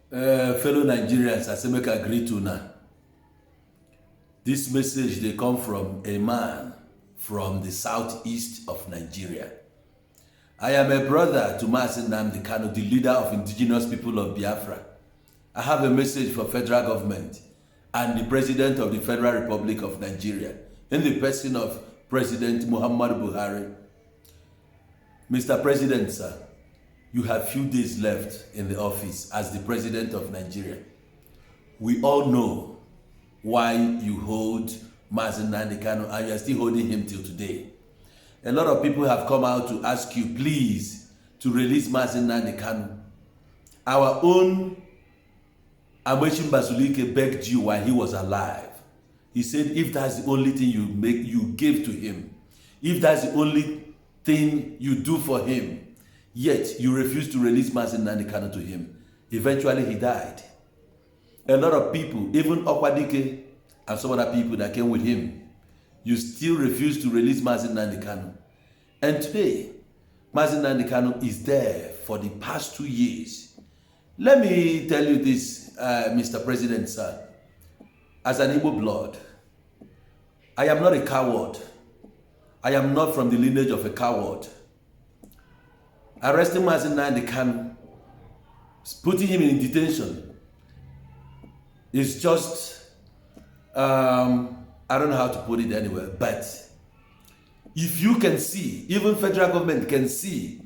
Fellow Nigerians, I say make I agree to now. This message they come from a man from the southeast of Nigeria. I am a brother to Mazi Nnamdi Kanu, the leader of indigenous people of Biafra. I have a message for federal government and the president of the Federal Republic of Nigeria in the person of President Muhammad Buhari. Mr. President, sir, you have few days left in the office as the president of Nigeria. We all know why you hold Mazi Nnamdi Kanu and you are still holding him till today. A lot of people have come out to ask you, please, to release Mazi Nnamdi Kanu. Our own Amwechim Basulike begged you while he was alive. He said, if that's the only thing you give to him, if that's the only thing you do for him, yet you refuse to release Mazi Nnamdi Kanu to him. Eventually he died. A lot of people, even Okwadike and some other people that came with him, you still refuse to release Mazi Nnamdi Kanu. And today, Mazi Nnamdi Kanu is there for the past 2 years. Let me tell you this, Mr. President, sir. As an Igbo blood, I am not a coward. I am not from the lineage of a coward. Arresting Mazi Nnamdi Kanu, putting him in detention, is just, I don't know how to put it anywhere, but if you can see, even federal government can see,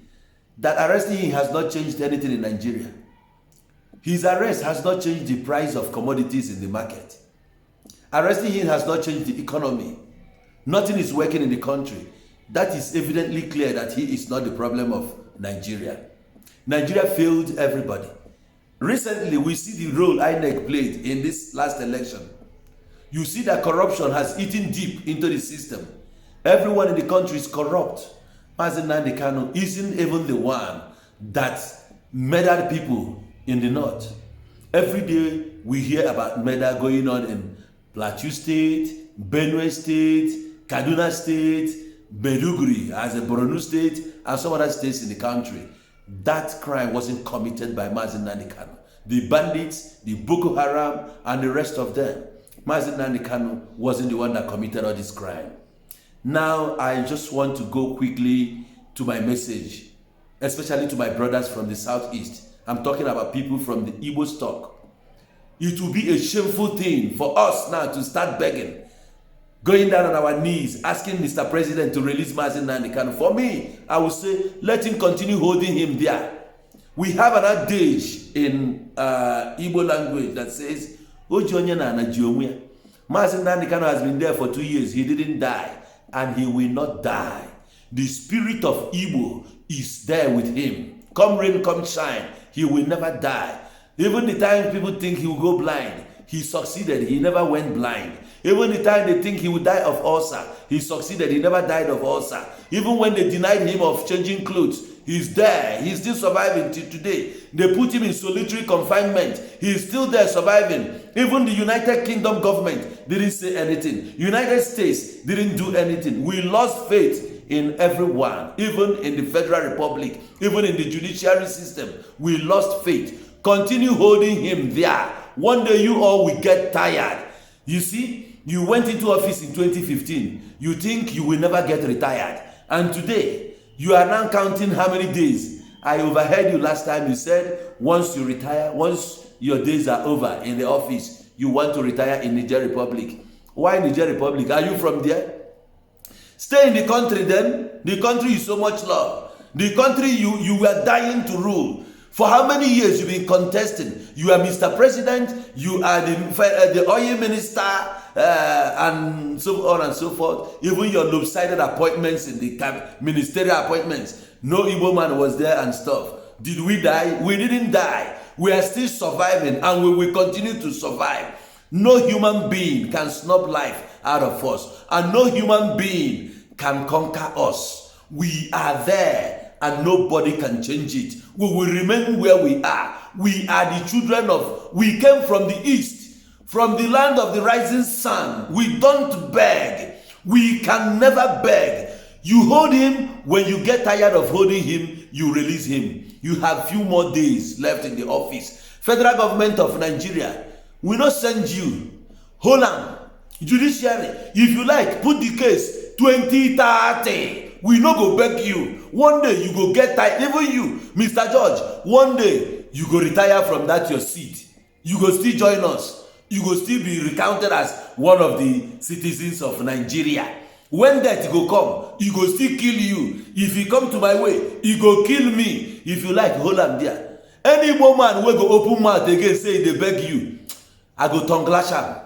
that arresting him has not changed anything in Nigeria. His arrest has not changed the price of commodities in the market. Arresting him has not changed the economy. Nothing is working in the country. That is evidently clear that he is not the problem of Nigeria. Nigeria failed everybody. Recently, we see the role INEC played in this last election. You see that corruption has eaten deep into the system. Everyone in the country is corrupt. Mazi Nnamdi Kanu isn't even the one that murdered people in the north. Every day we hear about murder going on in Plateau State, Benue State, Kaduna State, Maiduguri as a Borno State, and some other states in the country. That crime wasn't committed by Mazi Nnamdi Kanu. The bandits, the Boko Haram, and the rest of them. Mazi Nnamdi Kanu wasn't the one that committed all this crime. Now, I just want to go quickly to my message, especially to my brothers from the southeast. I'm talking about people from the Igbo stock. It will be a shameful thing for us now to start begging, going down on our knees, asking Mr. President to release Mazi Nnamdi Kanu. For me, I would say, let him continue holding him there. We have an adage in Igbo language that says, Ojonye na anajiomwe. Mazi Nnamdi Kanu has been there for 2 years. He didn't die, and he will not die. The spirit of Igbo is there with him. Come rain, come shine, he will never die. Even the time people think he will go blind, he succeeded, he never went blind. Even the time they think he would die of ulcer, he succeeded, he never died of ulcer. Even when they denied him of changing clothes, he's there, he's still surviving till today. They put him in solitary confinement, he's still there surviving. Even the United Kingdom government didn't say anything. United States didn't do anything. We lost faith in everyone, even in the Federal Republic, even in the judiciary system. We lost faith. Continue holding him there. One day you all will get tired. You see, you went into office in 2015. You think you will never get retired. And today, you are now counting how many days. I overheard you last time. You said once you retire, once your days are over in the office, you want to retire in Niger Republic. Why Niger Republic? Are you from there? Stay in the country then. The country is so much love. The country you were dying to rule. For how many years you've been contesting? You are Mr. President, you are the oil minister, and so on and so forth. Even your lopsided appointments in the ministerial appointments. No Igbo man was there and stuff. Did we die? We didn't die. We are still surviving and we will continue to survive. No human being can snub life out of us. And no human being can conquer us. We are there. And nobody can change it. We will remain where we are. We are the children of, we came from the east, from the land of the rising sun. We don't beg. We can never beg. You hold him, when you get tired of holding him, you release him. You have few more days left in the office. Federal government of Nigeria, we not send you. Hold on. Judiciary, if you like, put the case 2030. We no go beg you. One day you go get tired. Even you, Mr. George, one day you go retire from that your seat. You go still join us. You go still be recounted as one of the citizens of Nigeria. When death go come, he go still kill you. If he come to my way, he go kill me. If you like, hold am there. Any woman wey go open mouth again say they beg you, I go tongue lash am.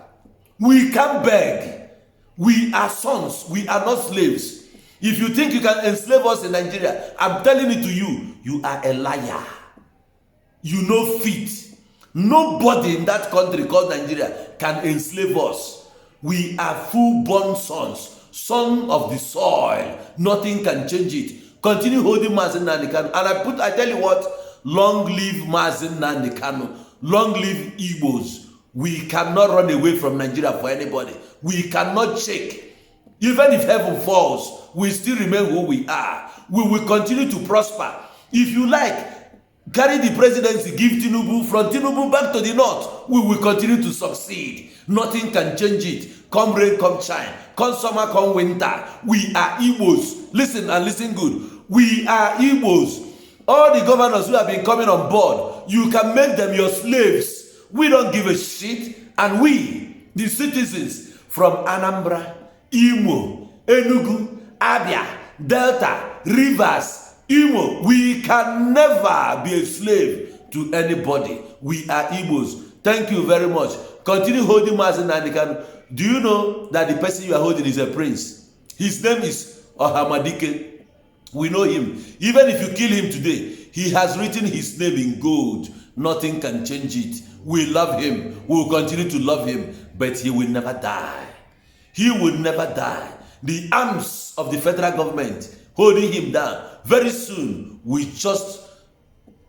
We can't beg. We are sons. We are not slaves. If you think you can enslave us in Nigeria, I'm telling it to you, you are a liar. You know fit. Nobody in that country called Nigeria can enslave us. We are full-born sons, son of the soil. Nothing can change it. Continue holding Mazi Nnamdi Kanu. And I tell you what, long live Mazi Nnamdi Kanu. Long live Igbos. We cannot run away from Nigeria for anybody. We cannot shake. Even if heaven falls, we still remain who we are. We will continue to prosper. If you like, carry the presidency, give Tinubu, from Tinubu back to the north, we will continue to succeed. Nothing can change it. Come rain, come shine. Come summer, come winter. We are Igbos. Listen and listen good. We are Igbos. All the governors who have been coming on board, you can make them your slaves. We don't give a shit. And we, the citizens from Anambra, Imo, Enugu, Abia, Delta, Rivers, Imo, we can never be a slave to anybody. We are Igbos. Thank you very much. Continue holding Mazi Nnamdi Kanu. Do you know that the person you are holding is a prince? His name is Ohamadike. We know him. Even if you kill him today, he has written his name in gold. Nothing can change it. We love him. We will continue to love him. But he will never die. He will never die. The arms of the federal government holding him down. Very soon, we just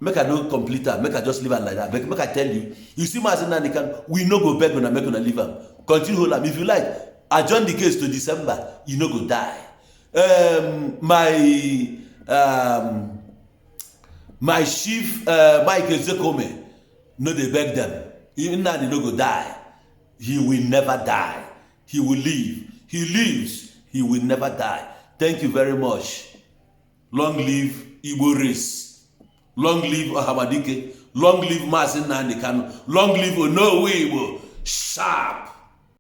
make a no complete her. Make her just leave her like that. Make I tell you. You see Mazi Nnamdi Kanu, we no go beg when I make una leave him. Continue hold him. If you like, adjourn the case to December. You no go die. My chief Mike Ezekome, no they beg them. Even now they no go die. He will never die. He will live. He lives. He will never die. Thank you very much. Long live Igbo race. Long live Ohamadike. Long live Mazi Nnamdi Kanu. Long live Onowu Igbo. Sharp.